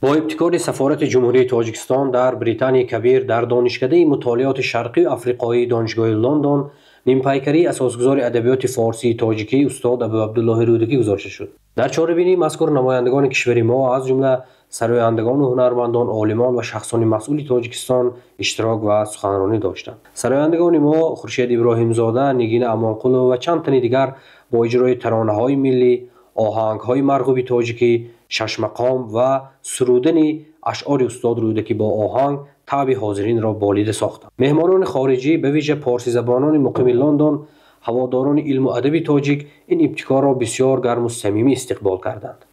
با ابتکار سفارت جمهوری تاجیکستان در بریتانیای کبیر در دانشکده مطالعات شرقی آفریقایی دانشگاه لندن نیمپیکری اساسگزار ادبیات فارسی تاجیکی استاد ابو عبدالله رودکی گزارش شد. در چهاره‌بینی مذکور نمایندگان کشور ما از جمله سرایندگان و هنرمندان، عالمان و شخصان مسئول تاجیکستان اشتراک و سخنرانی داشتند. سرایندگان ما خورشید ابراهیم زاده، نگین امانقلو و چند تن دیگر با اجرای ترانه‌های ملی، آهنگ‌های مرغوب تاجیکی، شش مقام و سرودن اشعار استاد رودکی با آهنگ طبع حاضرین را بالیده ساختند. مهمانان خارجی به ویژه پارسی زبانان مقیم لندن، هواداران علم و ادب تاجیک این ابتکار را بسیار گرم و صمیمی استقبال کردند.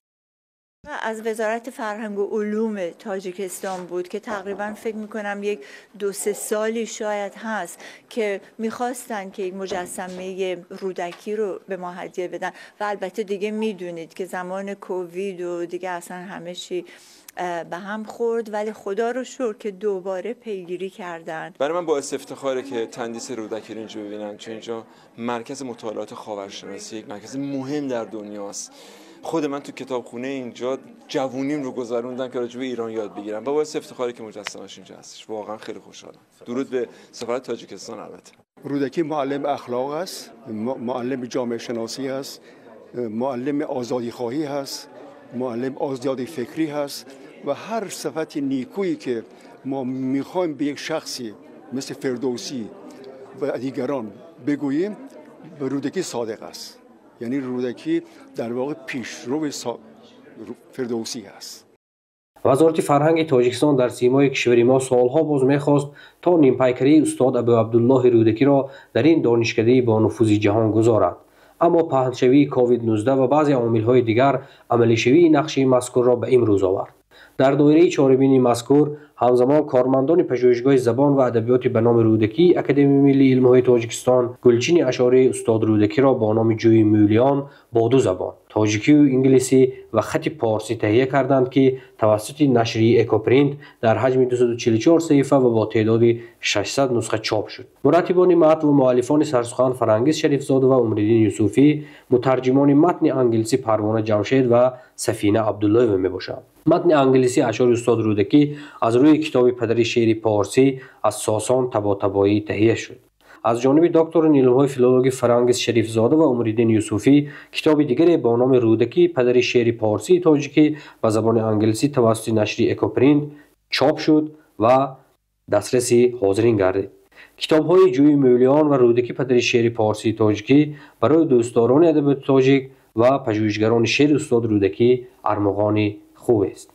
از وزارت فرهنگ و علوم تاجیکستان بود که تقریبا فکر میکنم یک 2-3 سالی شاید هست که میخواستن که یک مجسمه رودکی رو به ما هدیه بدن و البته دیگه میدونید که زمان کووید و دیگه اصلا همه چی به هم خورد، ولی خدا رو شکر که دوباره پیگیری کردن. برای من باعث افتخاره که تندیس رودکی رو اینجا ببینم، چون اینجا مرکز مطالعات خاورشناسی، یک مرکز مهم در دنیاست. خود من تو کتابخونه اینجا جوونیم رو گذروندم که راجع به ایران یاد بگیرم. باعث افتخاره که مجسمه‌اش اینجا هستش. واقعا خیلی خوشحالم. درود به سفارت تاجیکستان. البته رودکی معلم اخلاق است، معلم جامعه شناسی است، معلم آزادی خواهی است، معلم آزادی فکری هست و هر صفت نیکویی که ما میخوایم به یک شخصی مثل فردوسی و دیگران بگوییم به رودکی صادق است. یعنی رودکی در واقع پیشرو فردوسی است. وزارت فرهنگ تاجیکستان در سیمای کشور ما سالها باز می‌خواست تا نیمپیکری استاد ابو عبدالله رودکی را در این دانشکده با نفوذ جهان گذارد. اما پهنشوی کووید 19 و بعضی عوامل‌های دیگر عملی شوی نقشه مذکور را به امروز آورد. در دایره چهاربینی مذکور همزمان کارمندان پژوهشگاه زبان و ادبیات به نام رودکی اکادمی ملی علم‌های تاجیکستان گلچین اشعار استاد رودکی را با نام جوی مولیان با 2 زبان تاجیکی و انگلیسی و خط پارسی تهیه کردند که توسط نشریه اکوپرینت در حجم 244 صفحه و با تعداد 600 نسخه چاپ شد. مرتبان متن و مؤلفان سرسخن فرانگیز شریف زاده و عمرالدین یوسفی، مترجمان متن انگلیسی پروانه جمشید و سفینه عبدالله میباشند. متن انگلیسی اشعار استاد رودکی از روی کتاب پدری شعر پارسی از ساسان طباطبایی تهیه شد. از جانب دکتر علوم فیلولوژی فرانگیز شریف زاده و عمرالدین یوسفی کتاب دیگری با نام رودکی پدری شعر پارسی تاجیکی و زبان انگلیسی توسط نشریه اکوپرینت چاپ شد و دسترسی حاضرین گردید. کتاب‌های جوی مولیان و رودکی پدری شعر پارسی تاجیکی برای دوستداران ادبیات تاجیک و پژوهشگران شعر استاد رودکی ارمغان خوب است.